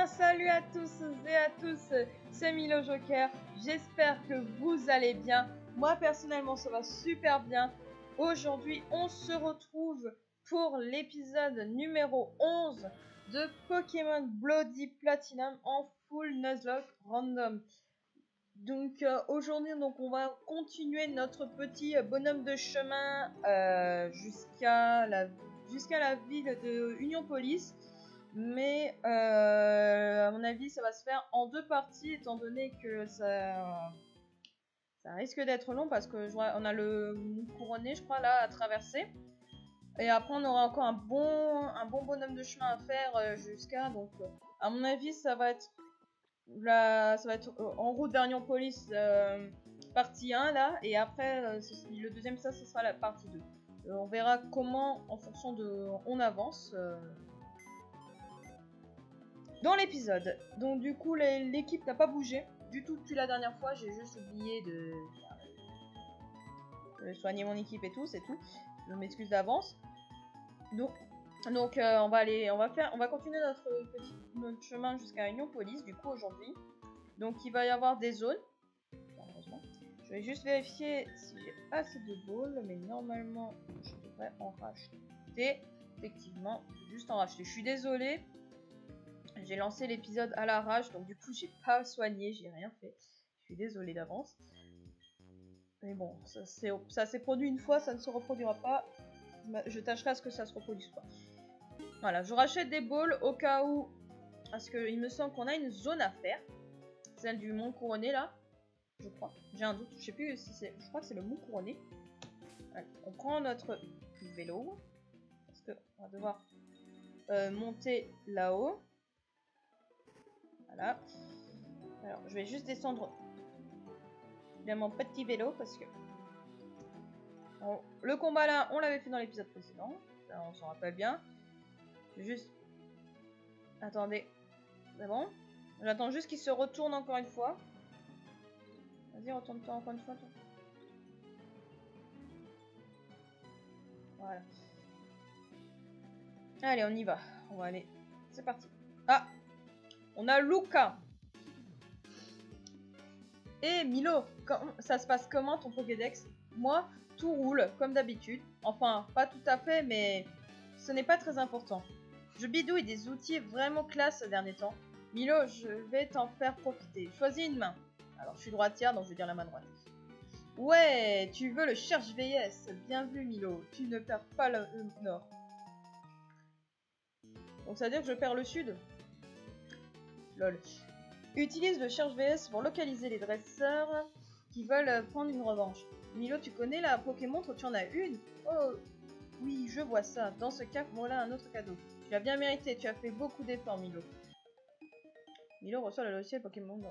bien, salut à tous et à tous, c'est Milo Joker, j'espère que vous allez bien. Moi personnellement ça va super bien. Aujourd'hui on se retrouve pour l'épisode numéro 11 de Pokémon Bloody Platinum en full Nuzlocke random. Donc aujourd'hui on va continuer notre petit bonhomme de chemin jusqu'à la ville de Union Police. Mais à mon avis ça va se faire en deux parties étant donné que ça risque d'être long parce que on a le Mont Couronné je crois là à traverser. Et après on aura encore un bon bonhomme de chemin à faire jusqu'à, donc à mon avis ça va être en route vers Union Police partie 1 là, et après le deuxième ce sera la partie 2. On verra comment en fonction de on avance dans l'épisode. Donc du coup l'équipe n'a pas bougé du tout depuis la dernière fois, j'ai juste oublié de soigner mon équipe et tout, c'est tout. Je m'excuse d'avance. Donc on va continuer notre chemin jusqu'à Union Police du coup aujourd'hui. Donc il va y avoir des zones. Malheureusement. Je vais juste vérifier si j'ai assez de balles, mais normalement je devrais en racheter. Effectivement, juste en racheter. Je suis désolée. J'ai lancé l'épisode à l'arrache, donc du coup j'ai pas soigné, j'ai rien fait. Je suis désolée d'avance. Mais bon, ça s'est produit une fois, ça ne se reproduira pas. Je tâcherai à ce que ça se reproduise pas. Voilà, je rachète des balls au cas où, parce qu'il me semble qu'on a une zone à faire. Celle du Mont Couronné là, je crois. J'ai un doute, je sais plus si c'est. Je crois que c'est le Mont Couronné. Allez, on prend notre vélo. Parce qu'on va devoir monter là-haut. Voilà. Alors, je vais juste descendre de mon petit vélo parce que le combat là, on l'avait fait dans l'épisode précédent. Ça, on s'en rappelle bien. Juste. Attendez. C'est bon? J'attends juste qu'il se retourne encore une fois. Vas-y, retourne-toi encore une fois. Toi. Voilà. Allez, on y va. On va aller. C'est parti. Ah! On a Luca. Et Milo, ça se passe comment ton Pokédex? Moi, tout roule comme d'habitude. Enfin, pas tout à fait, mais ce n'est pas très important. Je bidouille des outils vraiment classe ces derniers temps. Milo, je vais t'en faire profiter. Choisis une main. Alors, je suis droitière, donc je vais dire la main droite. Ouais, tu veux le cherche VS. Bien vu, Milo. Tu ne perds pas le nord. Donc, ça veut dire que je perds le sud? Lol. Utilise le cherche VS pour localiser les dresseurs qui veulent prendre une revanche. Milo, tu connais la Pokémontre? Tu en as une? Oh, oui, je vois ça. Dans ce cas, voilà un autre cadeau. Tu l'as bien mérité, tu as fait beaucoup d'efforts, Milo. Milo reçoit le logiciel Pokémon.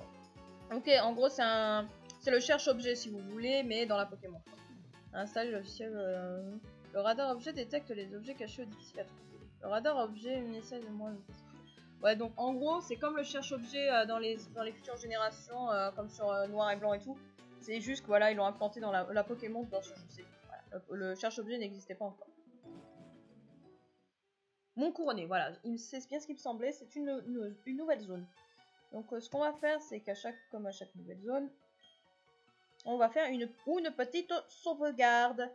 Ok, en gros, c'est le cherche-objet si vous voulez, mais dans la Pokémon. Installe le logiciel. Le radar objet détecte les objets cachés ou difficiles à trouver. Le radar objet essaie de moins. Ouais, donc en gros, c'est comme le cherche-objet dans les futures générations, comme sur Noir et Blanc et tout. C'est juste que voilà, ils l'ont implanté dans la Pokémon dans ce jeu. Voilà, le cherche-objet n'existait pas encore. Mont Couronné, voilà, c'est bien ce qui me semblait, c'est une nouvelle zone. Donc ce qu'on va faire, c'est comme à chaque nouvelle zone, on va faire une petite sauvegarde.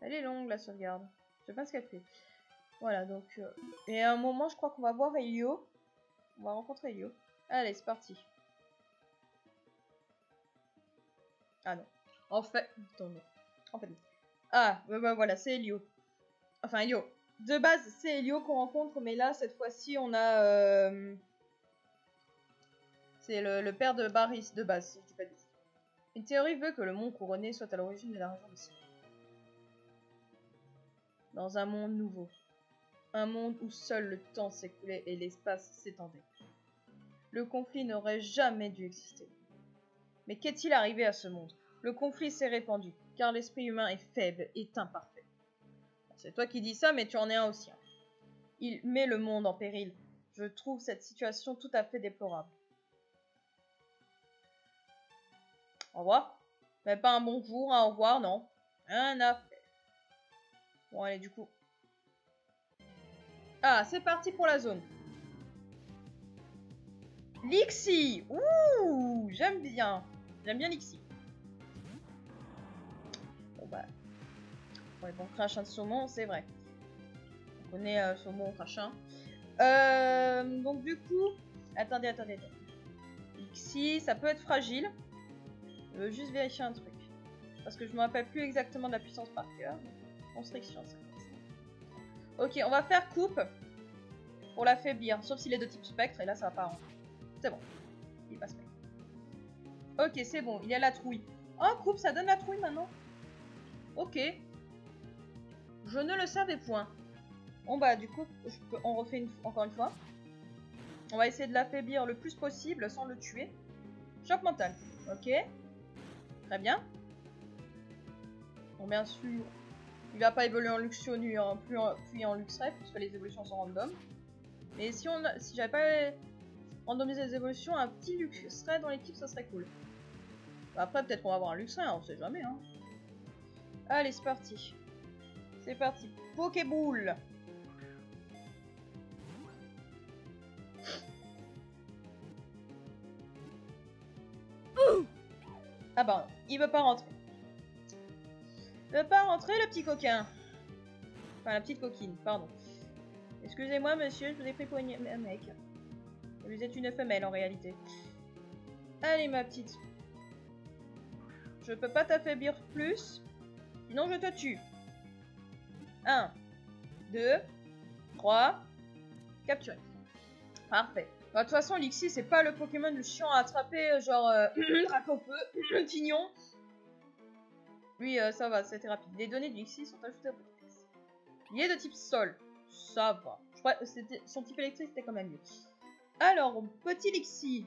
Elle est longue la sauvegarde. Je sais pas ce qu'elle fait. Voilà, donc... et à un moment, je crois qu'on va voir Elio. On va rencontrer Elio. Allez, c'est parti. Ah non. En fait... Attends, non. En fait, non. Ah, bah voilà, c'est Elio. Enfin, Elio. De base, c'est Elio qu'on rencontre, mais là, cette fois-ci, on a... C'est le père de Baris, de base, si je dis pas de bêtises. Une théorie veut que le Mont Couronné soit à l'origine de la région de Sylvie. Dans un monde nouveau. Un monde où seul le temps s'écoulait et l'espace s'étendait. Le conflit n'aurait jamais dû exister. Mais qu'est-il arrivé à ce monde? Le conflit s'est répandu, car l'esprit humain est faible et imparfait. C'est toi qui dis ça, mais tu en es un aussi. Il met le monde en péril. Je trouve cette situation tout à fait déplorable. Au revoir. Mais pas un bonjour, un au revoir, non. Rien à faire. Bon, allez, du coup. Ah, c'est parti pour la zone. Lixie. Ouh, j'aime bien. J'aime bien Lixie. Bon, bah. Ouais, bon, crachin de saumon, c'est vrai. On connaît saumon, crachin. Donc, du coup. Attendez. Lixie, ça peut être fragile. Je veux juste vérifier un truc. Parce que je me rappelle plus exactement de la puissance par cœur. Constriction, ça. Ok, on va faire coupe pour l'affaiblir. Sauf s'il est de type spectre, et là ça va pas rentrer. C'est bon. Il est pas spectre. Ok, c'est bon, il y a la trouille. Oh, coupe, ça donne la trouille maintenant. Ok. Je ne le savais point. Bon bah du coup, on refait encore une fois. On va essayer de l'affaiblir le plus possible sans le tuer. Choc mental. Ok. Très bien. Bon, bien sûr, il va pas évoluer en Luxionnu, hein, puis en Luxray, puisque les évolutions sont random. Mais si j'avais pas randomisé les évolutions, un petit Luxray dans l'équipe, ça serait cool. Bah, après, peut-être qu'on va avoir un Luxray, hein, on sait jamais. Hein. Allez, c'est parti. C'est parti. Pokéball. Ah bah, il veut pas rentrer. Il veut pas rentrer, le petit coquin. Enfin, la petite coquine, pardon. Excusez-moi, monsieur, je vous ai pris pour un mec. Vous êtes une femelle, en réalité. Allez, ma petite. Je peux pas t'affaiblir plus. Sinon, je te tue. 1, 2, 3. Capturé. Parfait. Bah, de toute façon, Lixie, c'est pas le Pokémon le chiant à attraper, genre Dracofeu, Tignon. Lui, ça va, c'était rapide. Les données de Lixie sont ajoutées au Pokédex. Il est de type sol. Ça va. Je crois que son type électrique, c'était quand même mieux. Alors, petit Lixie.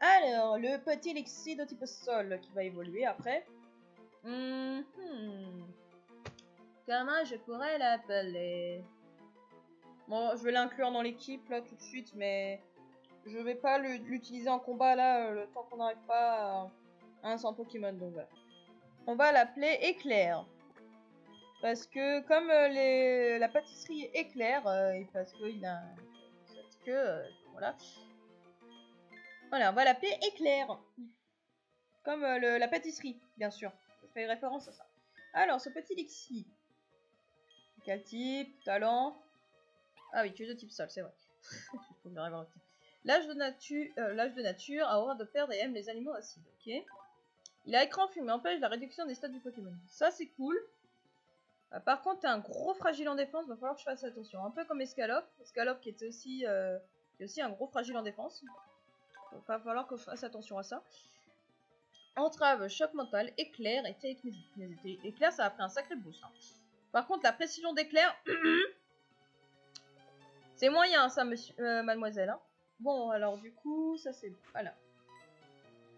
Alors, le petit Lixie de type sol qui va évoluer après. Comment je pourrais l'appeler? Bon, je vais l'inclure dans l'équipe là tout de suite, mais je vais pas l'utiliser en combat là le temps qu'on n'arrive pas à un 100 Pokémon. Donc voilà. On va l'appeler Éclair. Parce que comme la pâtisserie est éclair, et parce qu'il a cette queue, voilà. Voilà, on va l'appeler Éclair. Comme la pâtisserie, bien sûr. Je fais référence à ça. Alors, ce petit Lixie. Quel type? Talent? Ah oui, tu es de type sol, c'est vrai. L'âge de nature a horreur de perdre et aime les animaux acides. Ok. Il a écran fumé, empêche la réduction des stats du Pokémon. Ça, c'est cool. Par contre, t'es un gros fragile en défense, va falloir que je fasse attention. Un peu comme Escalope. Escalope qui était aussi, un gros fragile en défense. Va falloir que je fasse attention à ça. Entrave, choc mental, éclair et télékinésie. Éclair, ça a pris un sacré boost. Hein. Par contre, la précision d'éclair, c'est moyen, ça, mademoiselle. Hein. Bon, alors du coup, ça c'est... Voilà.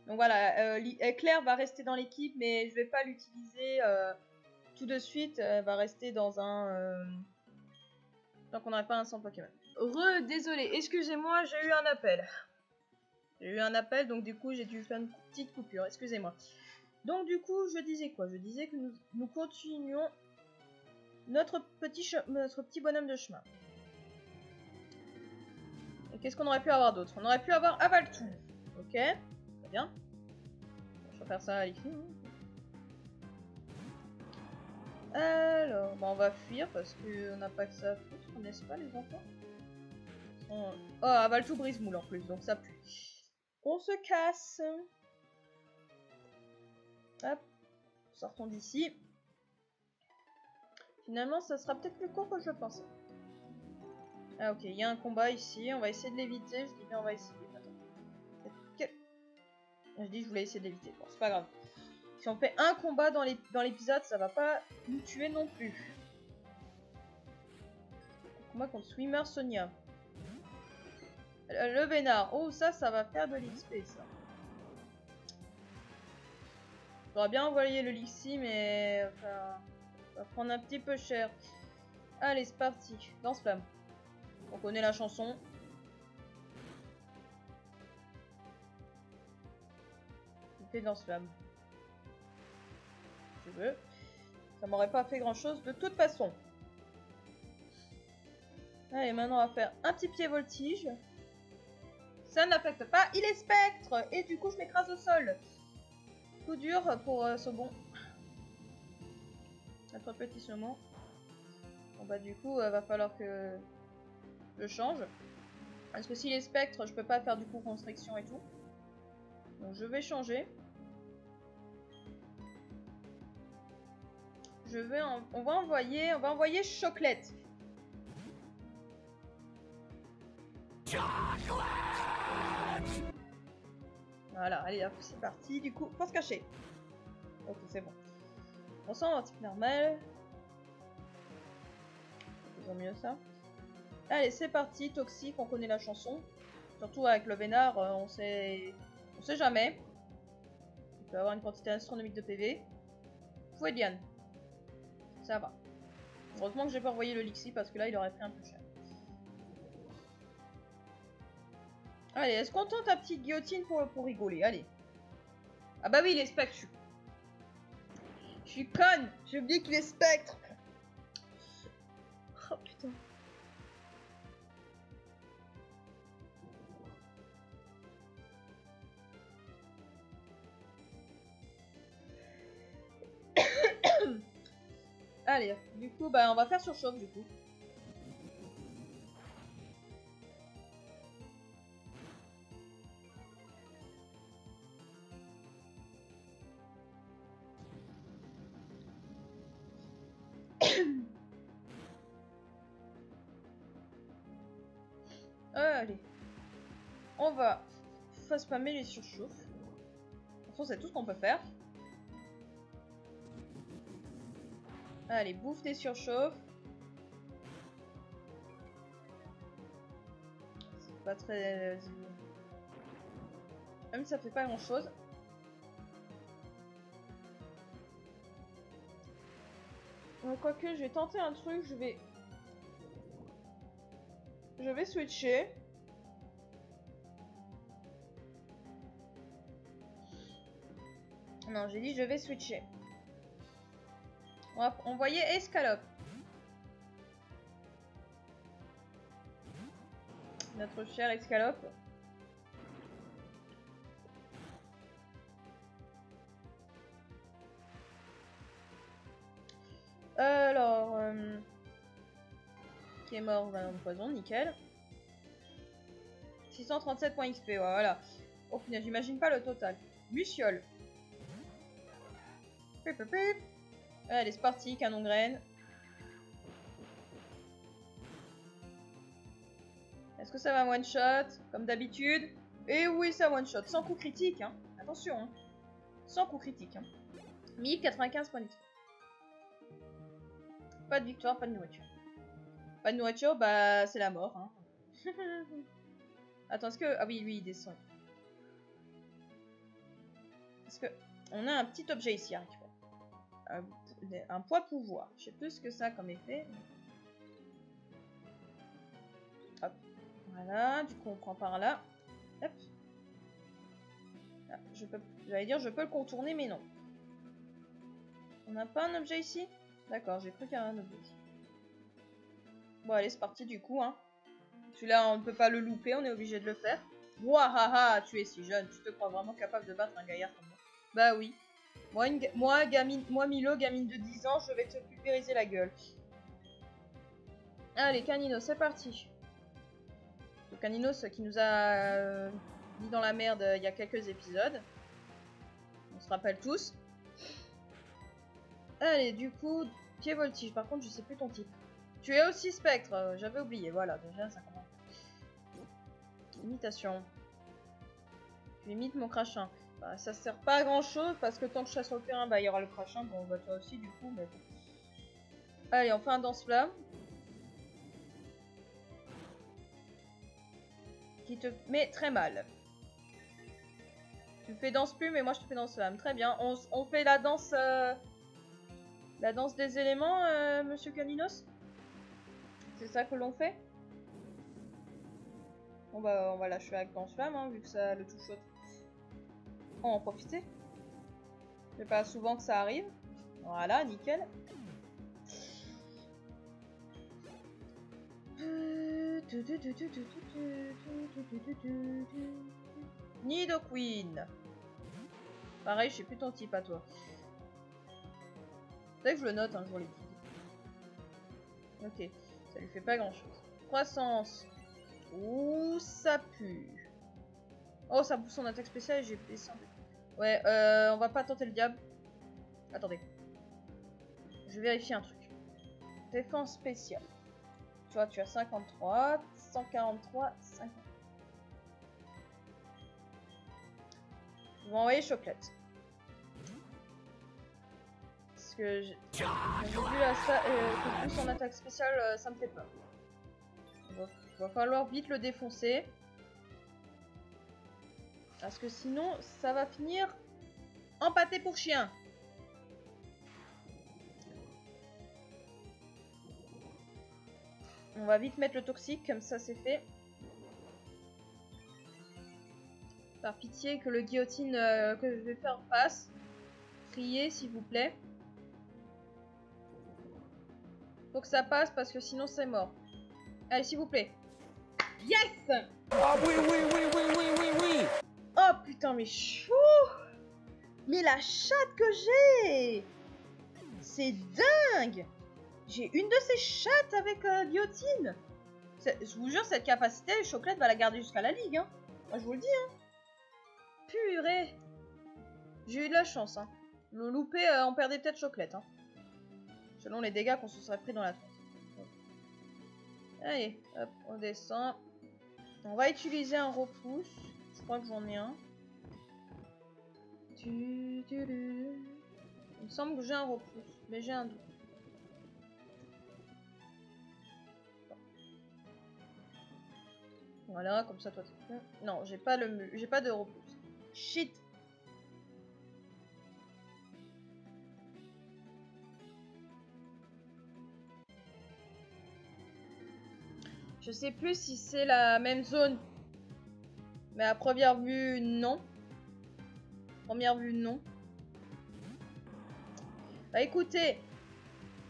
Donc voilà, éclair va rester dans l'équipe, mais je vais pas l'utiliser tout de suite. Va rester dans un... tant qu'on n'aurait pas un 100 Pokémon. Désolé, excusez-moi, j'ai eu un appel. J'ai eu un appel, donc du coup, j'ai dû faire une petite coupure. Excusez-moi. Donc du coup, je disais quoi? Je disais que nous continuons notre petit bonhomme de chemin. Et qu'est-ce qu'on aurait pu avoir d'autre? On aurait pu avoir Avaltou. Ok, très bien. Je vais faire ça à l'écrit. Alors, bah on va fuir parce qu'on n'a pas que ça à foutre, n'est-ce pas les enfants? Oh, Avaltou brise moule en plus, donc ça pue. On se casse. Hop, sortons d'ici. Finalement, ça sera peut-être plus court que je le pensais. Ah ok, il y a un combat ici, on va essayer de l'éviter. Je dis bien on va essayer. Attends. Je dis je voulais essayer de l'éviter. Bon, c'est pas grave. Si on fait un combat dans l'épisode, ça va pas nous tuer non plus. Combat contre Swimmer Sonia. Le Vénard. Oh, ça va faire de l'XP, ça. J'aurais bien envoyé le Lixie, mais... Enfin... Ça va prendre un petit peu cher. Allez, c'est parti. Lance-flamme. On connaît la chanson. Épée de lance-flamme. Si tu veux. Ça m'aurait pas fait grand chose de toute façon. Allez, maintenant on va faire un petit pied voltige. Ça n'affecte pas, il est spectre. Et du coup je m'écrase au sol. Coup dur pour ce bon. Notre petit saumon. Bon bah du coup va falloir que je change. Parce que s'il est spectre, je peux pas faire du coup constriction et tout. Donc je vais changer. On va envoyer Chocolate. Voilà, allez hop, c'est parti. Du coup, faut se cacher. Ok, c'est bon. On sent un type normal. Faisons mieux ça. Allez, c'est parti. Toxique, on connaît la chanson. Surtout avec le vénard, on sait jamais. Il peut avoir une quantité astronomique de PV. Fouediane. Ça va. Heureusement que j'ai pas envoyé le Lixi parce que là il aurait pris un peu cher. Allez, est-ce qu'on tente ta petite guillotine pour rigoler? Allez. Ah bah oui, il est spectre. Je suis conne. J'ai oublié qu'il est spectre. Oh putain. Allez, du coup, bah on va faire surchauffe du coup. Allez. On va spammer les surchauffes. De toute façon, c'est tout ce qu'on peut faire. Allez, bouffe des surchauffes. C'est pas très... Même si ça fait pas grand chose. Quoique, je vais tenter un truc, je vais switcher. Non, j'ai dit je vais switcher. On va envoyer Escalope. Notre cher Escalope. Alors... qui est mort d'un poison, nickel. 637 points XP, voilà. Oh putain, j'imagine pas le total. Luciole. Pip, pip, pip. Allez, c'est parti, canon graine. Est-ce que ça va one shot comme d'habitude? Et oui, ça one shot, sans coup critique, hein. Attention, hein. Sans coup critique, hein. 1095 points d'XP. Pas de victoire, pas de nourriture. Pas de nourriture, bah c'est la mort, hein. Attends, est-ce que... Ah oui, lui, il descend. Est-ce que... On a un petit objet ici à récupérer. Un poids pouvoir. Je sais plus ce que ça a comme effet. Hop. Voilà, du coup on prend par là. Hop. Ah, j'allais dire je peux le contourner, mais non. On n'a pas un objet ici? D'accord, j'ai cru qu'il y avait un objet ici. Bon allez, c'est parti du coup, hein. Celui-là, on ne peut pas le louper, on est obligé de le faire. Wahaha, tu es si jeune, tu te crois vraiment capable de battre un gaillard comme moi? Bah oui. Moi, Milo, gamine de 10 ans, je vais te pulvériser la gueule. Allez, Caninos, c'est parti. Le Caninos qui nous a mis dans la merde il y a quelques épisodes. On se rappelle tous. Allez, du coup, pied voltige. Par contre, je sais plus ton type. Tu es aussi spectre, j'avais oublié. Voilà, déjà, ça commence. Imitation. Tu imites mon crachin. Bah, ça sert pas à grand chose parce que tant que je serai sur le terrain, bah il y aura le crachin. Bon, bah toi aussi, du coup, mais bon. Allez, on fait un danse-flamme. Qui te met très mal. Tu fais danse plume et moi je te fais danse-flamme. Très bien. On fait la danse des éléments, monsieur Caninos? C'est ça que l'on fait? On va lâcher avec lance-flamme, hein, vu que ça le tout shot. On va en profiter. C'est pas souvent que ça arrive. Voilà, nickel. Nidoqueen. Pareil, je sais plus ton type à toi. C'est vrai que je le note, hein, je vous l'ai dit. Ok, ça lui fait pas grand chose. Croissance. Ouh, ça pue. Oh, ça pousse son attaque spéciale et j'ai descendu. Ouais, on va pas tenter le diable. Attendez. Je vais vérifier un truc. Défense spéciale. Tu vois, tu as 53, 143, 50. Je vais envoyer Choclette. Parce que j'ai vu là, ça, que plus en attaque spéciale, ça me fait peur. Il va falloir vite le défoncer. Parce que sinon, ça va finir en pâté pour chien. On va vite mettre le toxique, comme ça c'est fait. Par pitié que le guillotine que je vais faire passe. Priez s'il vous plaît. Faut que ça passe parce que sinon c'est mort. Allez, s'il vous plaît. Yes! Ah oui, oui, oui, oui, oui, oui, oui! Oh putain, mais chou! Mais la chatte que j'ai! C'est dingue! J'ai une de ces chattes avec guillotine. Je vous jure, cette capacité, Choclette va la garder jusqu'à la ligue. Hein. Moi, je vous le dis. Hein. Purée! J'ai eu de la chance. Hein. Le loupé, on perdait peut-être Choclette. Hein. Selon les dégâts qu'on se serait pris dans la tronche. Allez, hop, on descend. On va utiliser un repousse. Je crois que j'en ai un. Il me semble que j'ai un repousse, mais j'ai un doute. Voilà, comme ça toi t'es bon. Non, j'ai pas de repousse. Shit. Je sais plus si c'est la même zone. Mais à première vue, non. Première vue, non. Bah écoutez,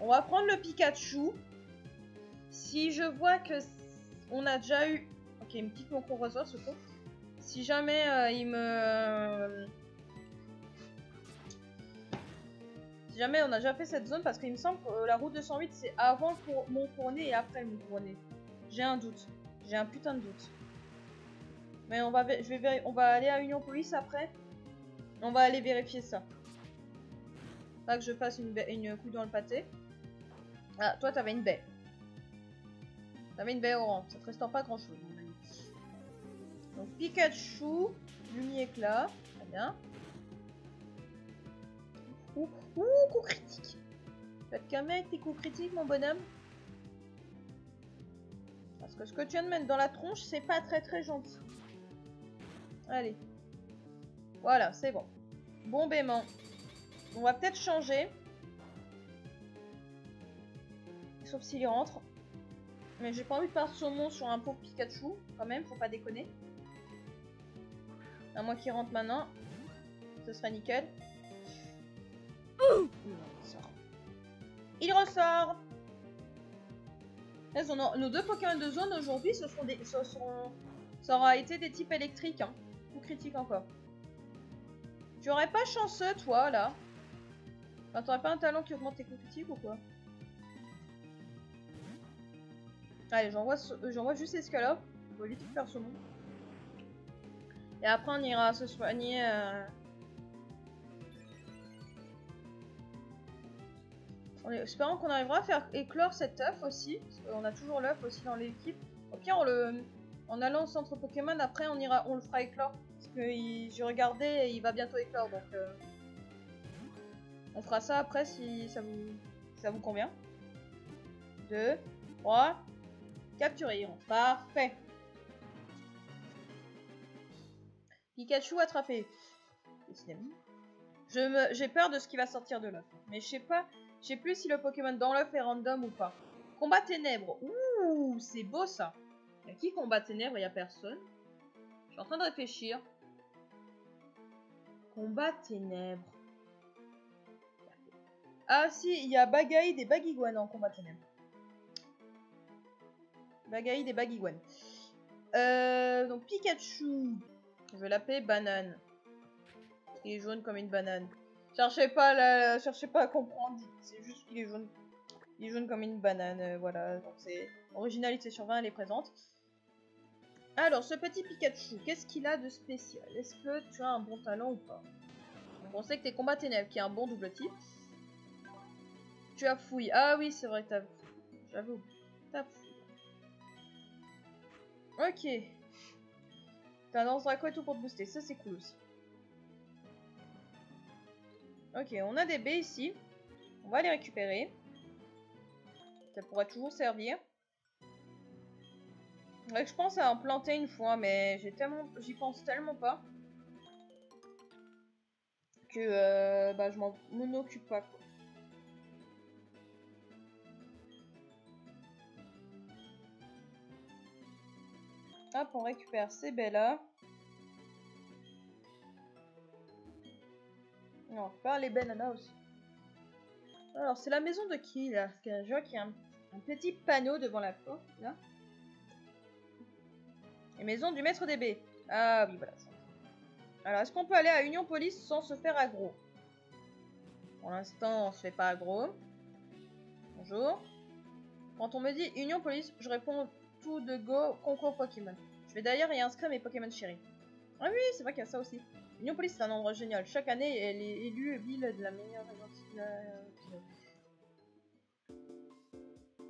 on va prendre le Pikachu. Si je vois que on a déjà eu... Ok, il me pique mon conrosoir, ce con. Si jamais il me... Si jamais on a déjà fait cette zone, parce qu'il me semble que la route 208 c'est avant mon couronné et après mon couronné. J'ai un doute. J'ai un putain de doute. Mais on va aller à Union Police après. On va aller vérifier ça. Pas que je fasse une couille dans le pâté. Ah, toi t'avais une baie. T'avais une baie orange. Ça te restaure pas grand chose. Donc Pikachu, Lumi-éclat. Très bien. Ouh, coup critique. Tu vas te calmer avec tes coups critiques, mon bonhomme. Parce que ce que tu viens de mettre dans la tronche, c'est pas très très gentil. Allez. Voilà, c'est bon. Bon baiement. On va peut-être changer. Sauf s'il rentre. Mais j'ai pas envie de perdre saumon sur un pauvre Pikachu. Quand même, faut pas déconner. À moins qu'il rentre maintenant. Ce serait nickel. Il ressort. Nos deux Pokémon de zone aujourd'hui, ça aura été des types électriques. Hein. Ou critiques encore. Tu aurais pas chanceux, toi, là? Enfin, t'aurais pas un talent qui augmente tes coups critiques ou quoi? Allez, j'envoie juste Escalope. On va vite faire ce monde. Et après, on ira se soigner. Espérons qu'on arrivera à faire éclore cet œuf aussi. Parce qu'on a toujours l'œuf aussi dans l'équipe. Au pire, en allant au centre Pokémon, après, on le fera éclore. Parce que j'ai regardé et il va bientôt éclore. Donc, on fera ça après si ça vous convient. 2, 3, capturer. Parfait. Pikachu attrapé. J'ai peur de ce qui va sortir de l'œuf. Mais je sais plus si le Pokémon dans l'œuf est random ou pas. Combat ténèbres. Ouh, c'est beau ça. Y'a qui combat ténèbres? Y'a personne. Je suis en train de réfléchir. Combat ténèbres. Ah si, il y a Bagaïd et Bagiguan en combat ténèbres. Bagaïd et Bagiguan. Donc Pikachu. Je vais l'appeler Banane. Il est jaune comme une banane. Cherchez pas à comprendre. C'est juste qu'il est jaune. Il est jaune comme une banane. Voilà. Donc c'est originalité sur 20, elle est présente. Alors, ce petit Pikachu, qu'est-ce qu'il a de spécial? Est-ce que tu as un bon talent ou pas? Donc, on sait que t'es combat ténèbres, qui est un bon double type. Tu as fouille. Ah oui, c'est vrai que t'as... J'avoue. T'as fouille. Ok. T'as un lance Draco et tout pour te booster. Ça, c'est cool aussi. Ok, on a des baies ici. On va les récupérer. Ça pourrait toujours servir. Ouais, je pense à en planter une fois, mais j'y pense tellement pas que bah, je m'en occupe pas, quoi. Hop, on récupère ces baies-là. On récupère les bananas aussi. Alors, c'est la maison de qui, là? Parce que je vois qu'il y a un petit panneau devant la porte, là. La maison du maître des baies. Ah oui, voilà. Alors, est-ce qu'on peut aller à Union Police sans se faire aggro? Pour l'instant, on se fait pas aggro. Bonjour. Quand on me dit Union Police, je réponds tout de go, concours Pokémon. Je vais d'ailleurs y inscrire mes Pokémon chéris. Ah oui, c'est vrai qu'il y a ça aussi. Union Police, c'est un endroit génial. Chaque année, elle est élue ville de la meilleure identité.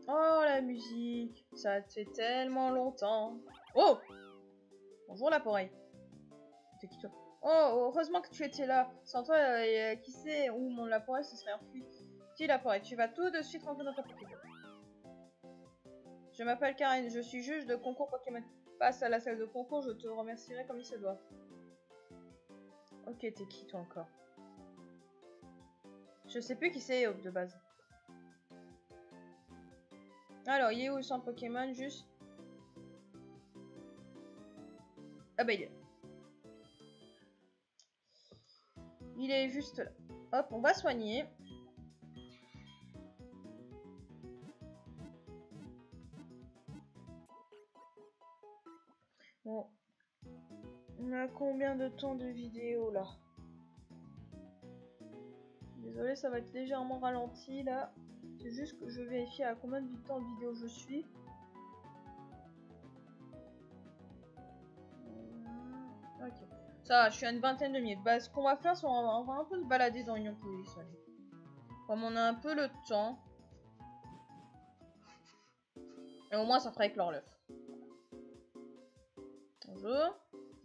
Oh, la musique. Ça te fait tellement longtemps. Oh! Bonjour, la poreille. C'est qui toi? Oh, heureusement que tu étais là. Sans toi, qui sait où mon Laporeille se serait enfui. Dis Laporeille, tu vas tout de suite rentrer dans ta Pokémon. Je m'appelle Karen, je suis juge de concours Pokémon. Passe à la salle de concours, je te remercierai comme il se doit. Ok, t'es qui toi encore? Je sais plus qui c'est de base. Alors, il est où son Pokémon juste? Ah bah il est là. Il est juste là. Hop, on va soigner. Bon. On a combien de temps de vidéo là? Désolé, ça va être légèrement ralenti là. C'est juste que je vérifie à combien de temps de vidéo je suis. Ok. Ça va, je suis à une vingtaine de minutes. Bah, ce qu'on va faire, c'est on va un peu se balader dans Union Police. Comme on a un peu le temps. Et au moins, ça fera éclore l'œuf. Bonjour.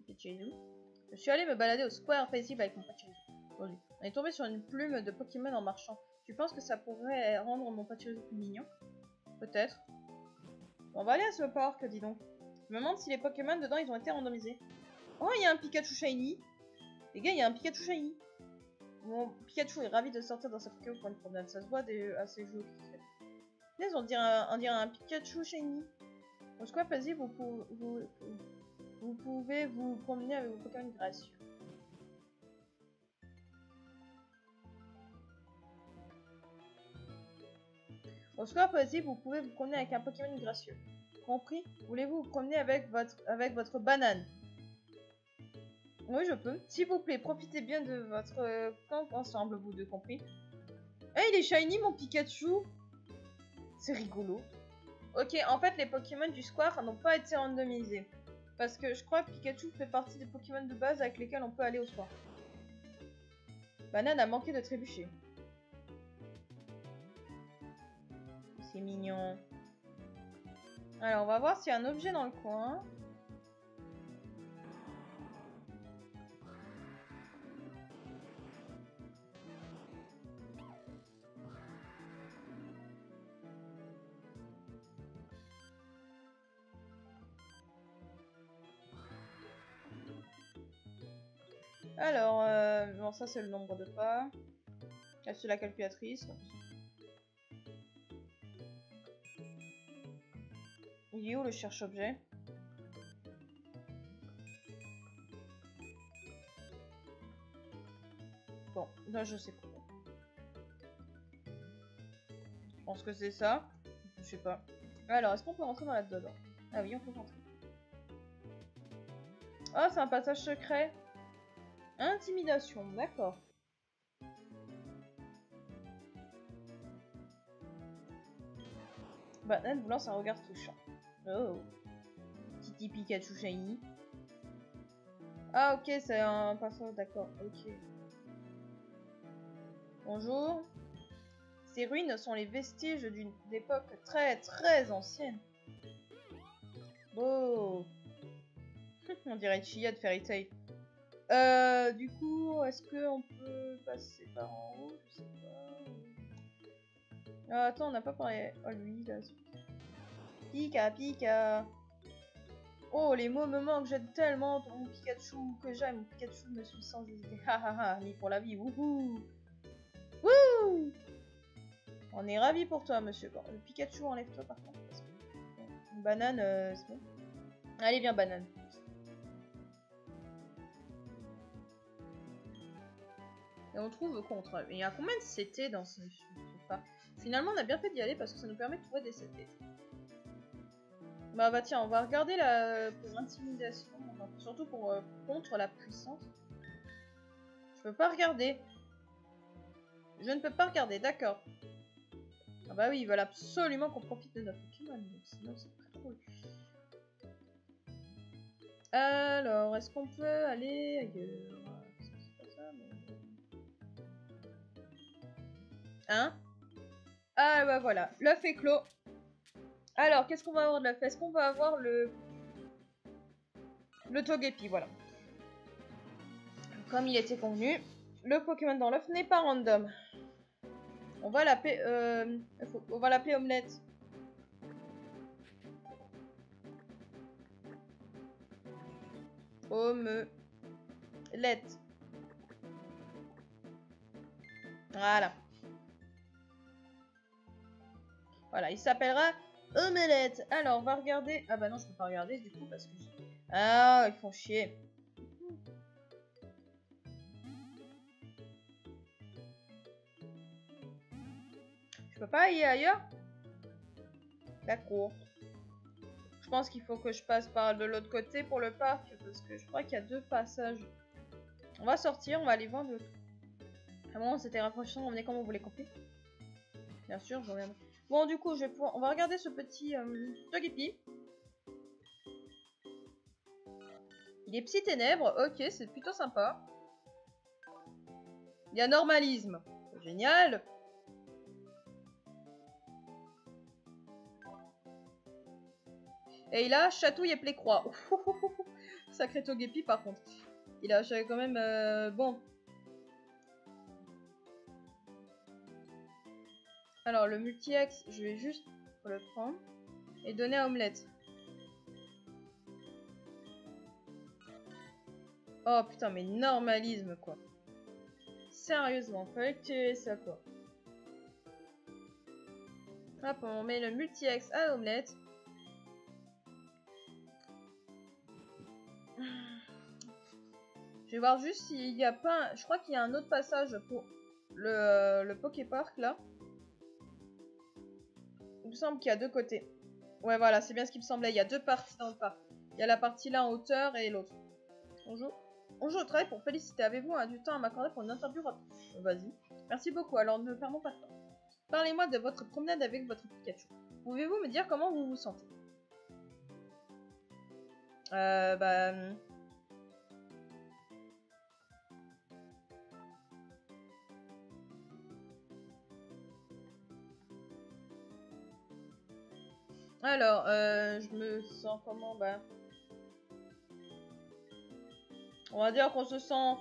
Je suis allée me balader au Square paisible avec mon Pachirisu. On est tombé sur une plume de Pokémon en marchant. Tu penses que ça pourrait rendre mon Pachirisu plus mignon? Peut-être. Bon, on va aller à ce parc, dis donc. Je me demande si les Pokémon dedans, ils ont été randomisés. Oh, il y a un Pikachu Shiny. Les gars, il y a un Pikachu Shiny. Mon Pikachu est ravi de sortir dans sa Pokémon pour une promenade. Ça se voit assez joli. On dirait un Pikachu Shiny. Au Square paisible, vous pouvez vous promener avec vos Pokémon gracieux. Au Square paisible, vous pouvez vous promener avec un Pokémon gracieux. Compris? Voulez-vous vous promener avec votre banane? Oui, je peux. S'il vous plaît, profitez bien de votre temps ensemble, vous deux, compris? Eh, il est shiny, mon Pikachu! C'est rigolo. Ok, en fait, les Pokémon du Square n'ont pas été randomisés. Parce que je crois que Pikachu fait partie des Pokémon de base avec lesquels on peut aller au Square. Banane a manqué de trébucher. C'est mignon. Alors, on va voir s'il y a un objet dans le coin. Alors, bon, ça c'est le nombre de pas. Là, c'est la calculatrice. Il est où le cherche-objet? Non, je sais pas. Je pense que c'est ça. Je sais pas. Alors, est-ce qu'on peut rentrer dans la dedans? Ah oui, on peut rentrer. Ah, c'est un passage secret. Intimidation, d'accord. Banane vous lance un regard touchant. Oh. Titi Pikachu Shiny. Ah, ok, c'est un passage, d'accord, ok. Bonjour. Ces ruines sont les vestiges d'une époque très ancienne. Oh. On dirait Chia de Fairy Tail. Du coup, est-ce qu'on peut passer par en haut? Je sais pas. Attends, on n'a pas parlé. Oh, lui, là. Pika, Pika. Oh, les mots me manquent, j'aime tellement mon Pikachu que j'aime. Mon Pikachu me suit sans hésiter. Ha ha ha, ni pour la vie. Wouhou. Wouh. On est ravis pour toi, monsieur. Bon, le Pikachu, enlève-toi par contre. Parce que... Une banane, c'est bon. Allez, viens, banane. Et on trouve contre. Il y a combien de CT dans ce parc? Finalement, on a bien fait d'y aller parce que ça nous permet de trouver des CT. Bah tiens, on va regarder pour l'intimidation. Enfin, surtout pour contre la puissance. Je peux pas regarder. Je ne peux pas regarder, d'accord. Ah bah oui, ils veulent absolument qu'on profite de notre Pokémon. Donc sinon, c'est très cool. Alors, est-ce qu'on peut aller ailleurs? C'est pas ça, mais... Hein? Ah bah voilà, l'œuf est clos. Alors, qu'est-ce qu'on va avoir de l'œuf? Est-ce qu'on va avoir le Togepi, voilà. Comme il était convenu, le Pokémon dans l'œuf n'est pas random. On va l'appeler Omelette. Omelette. Voilà. Voilà, il s'appellera Omelette. Alors, on va regarder. Ah bah non, je peux pas regarder du coup parce que... Ah, ils font chier. Je peux pas aller ailleurs? D'accord. Je pense qu'il faut que je passe par de l'autre côté pour le parc parce que je crois qu'il y a 2 passages. On va sortir, on va aller voir l'autre. À un moment, c'était rafraîchissant, on est comme on voulait camper. Bien sûr, je reviens. Bon, du coup, on va regarder ce petit Togepi. Il est Psy Ténèbres, ok, c'est plutôt sympa. Il y a Normalisme, génial. Et il a Chatouille et Plécroix. Sacré Togepi par contre. Il a quand même... bon. Alors le multi-ex, je vais juste le prendre. Et donner à Omelette. Oh putain, mais normalisme quoi. Sérieusement, fallait que tu aies ça quoi. Hop, on met le multi-ex à Omelette. Je vais voir juste s'il n'y a pas... Je crois qu'il y a un autre passage pour le Poképark là. Il me semble qu'il y a 2 côtés. Ouais voilà, c'est bien ce qui me semblait. Il y a 2 parties dans le parc. Il y a la partie là en hauteur et l'autre. Bonjour. Bonjour, je travaille pour féliciter. Avez-vous du temps à m'accorder pour une interview rapide? Vas-y. Merci beaucoup, alors ne perdons pas de temps. Parlez-moi de votre promenade avec votre Pikachu. Pouvez-vous me dire comment vous vous sentez? Alors, je me sens comment? On va dire qu'on se sent...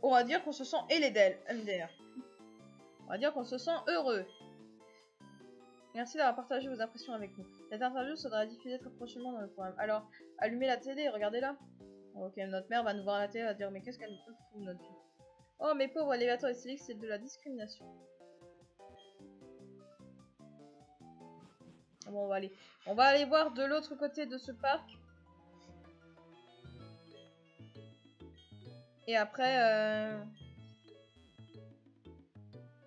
On va dire qu'on se sent MDR. On va dire qu'on se sent heureux. Merci d'avoir partagé vos impressions avec nous. Cette interview sera diffusée très prochainement dans le programme. Alors, allumez la télé et regardez-la. Ok, notre mère va nous voir à la télé, elle va dire mais qu'est-ce qu'elle nous fout notre fille? Oh mes pauvres, Léviathan et Célix, c'est de la discrimination. Bon, on va aller voir de l'autre côté de ce parc. Et après,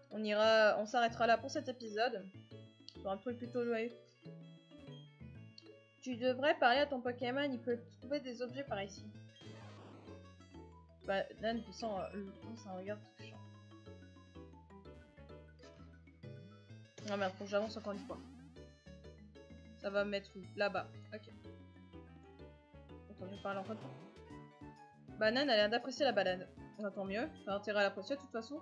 on s'arrêtera là pour cet épisode. Sur un truc plutôt joyeux. Tu devrais parler à ton Pokémon, il peut trouver des objets par ici. Bah, Nan, tu sens un regard touchant. Non merde, faut que j'avance encore une fois. Ça va me mettre où? Là-bas. Ok. Attends, je vais parler encore une fois. Banane a l'air d'apprécier la balade. Tant mieux, t'as intérêt à l'apprécier de toute façon.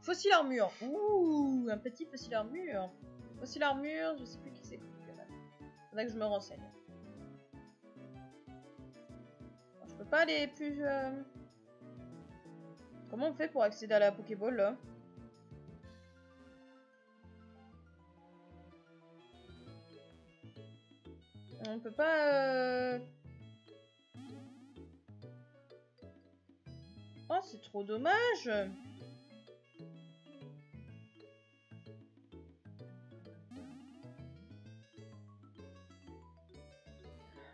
Fossile armure. Ouh, un petit fossile armure. Fossile armure, je sais plus qui c'est. Faudrait que je me renseigne. Bon, je peux pas aller plus... Comment on fait pour accéder à la Pokéball là? On peut pas... Oh, c'est trop dommage.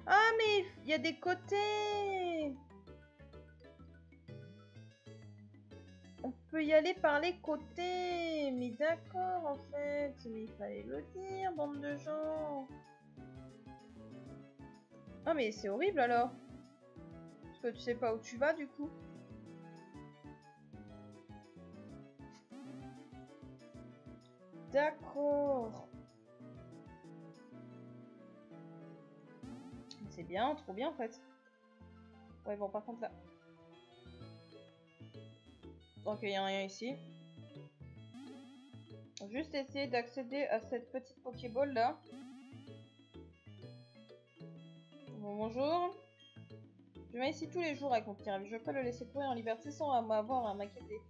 Ah, mais il y a des côtés. On peut y aller par les côtés. Mais d'accord, en fait. Mais il fallait le dire, bande de gens. Ah, mais c'est horrible alors. Parce que tu sais pas où tu vas du coup. D'accord. C'est bien, trop bien en fait. Ouais, bon, par contre là. Ok, il n'y a rien ici. Juste essayer d'accéder à cette petite Pokéball là. Bon, bonjour. Je viens ici tous les jours avec mon petit ravi. Je peux pas le laisser courir en liberté sans avoir à m'inquiéter.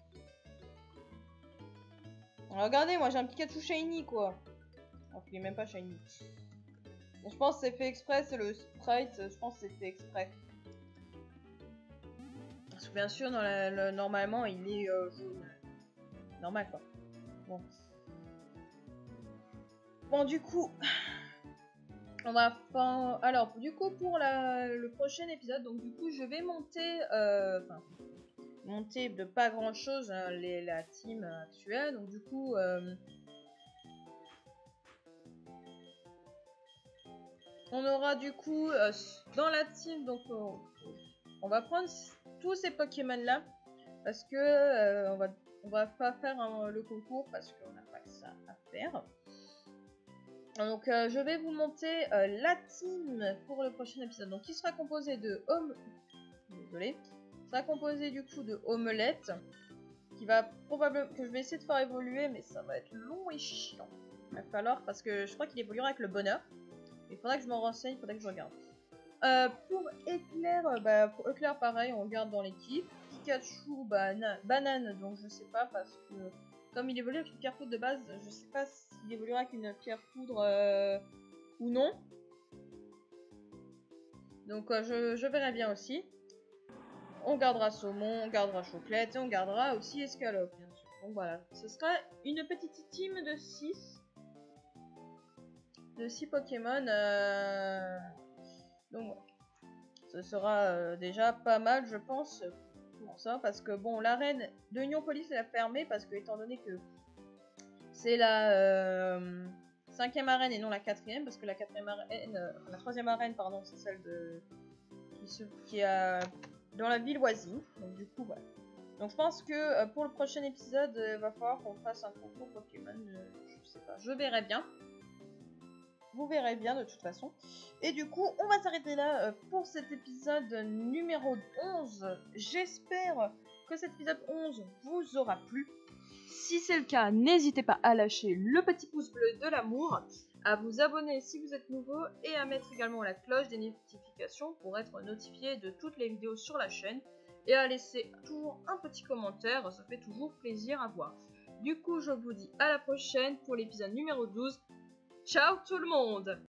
Regardez, moi j'ai un Pikachu shiny quoi. Alors qu'il est même pas shiny. Je pense que c'est fait exprès, c'est le sprite, je pense que c'est fait exprès. Parce que bien sûr, normalement il est jaune. Normal quoi. Bon. Bon, du coup, on va faire... Alors, du coup, pour le prochain épisode, donc du coup, je vais monter... monter de pas grand chose hein, la team actuelle. Donc du coup... on aura du coup dans la team, donc on va prendre tous ces Pokémon là parce que on va pas faire le concours parce qu'on n'a pas que ça à faire. Donc je vais vous monter la team pour le prochain épisode. Donc qui sera composé de désolé, sera composé du coup de Omelette qui va probablement que je vais essayer de faire évoluer, mais ça va être long et chiant. Il va falloir parce que je crois qu'il évoluera avec le bonheur. Il faudra que je m'en renseigne, il faudra que je regarde. Pour Éclair, pareil, on regarde dans l'équipe. Pikachu, banane, donc je sais pas parce que comme il évolue avec une pierre foudre de base, je sais pas s'il évoluera avec une pierre foudre ou non. Donc je verrai bien aussi. On gardera Saumon, on gardera Choclette et on gardera aussi Escalope, bien sûr. Donc voilà, ce sera une petite team de 6. De 6 Pokémon. Donc voilà. Ce sera déjà pas mal, je pense, pour ça. Parce que bon, l'arène de Union Police elle a fermé parce que, étant donné que c'est la 5e arène et non la 4e, parce que la 4e arène, la 3e arène, pardon, c'est celle de qui est dans la ville voisine. Donc du coup, voilà. Donc je pense que pour le prochain épisode, il va falloir qu'on fasse un concours Pokémon. Je sais pas, je verrai bien. Vous verrez bien de toute façon. Et du coup, on va s'arrêter là pour cet épisode numéro 11. J'espère que cet épisode 11 vous aura plu. Si c'est le cas, n'hésitez pas à lâcher le petit pouce bleu de l'amour, à vous abonner si vous êtes nouveau et à mettre également la cloche des notifications pour être notifié de toutes les vidéos sur la chaîne et à laisser toujours un petit commentaire, ça fait toujours plaisir à voir. Du coup, je vous dis à la prochaine pour l'épisode numéro 12. Ciao tout le monde!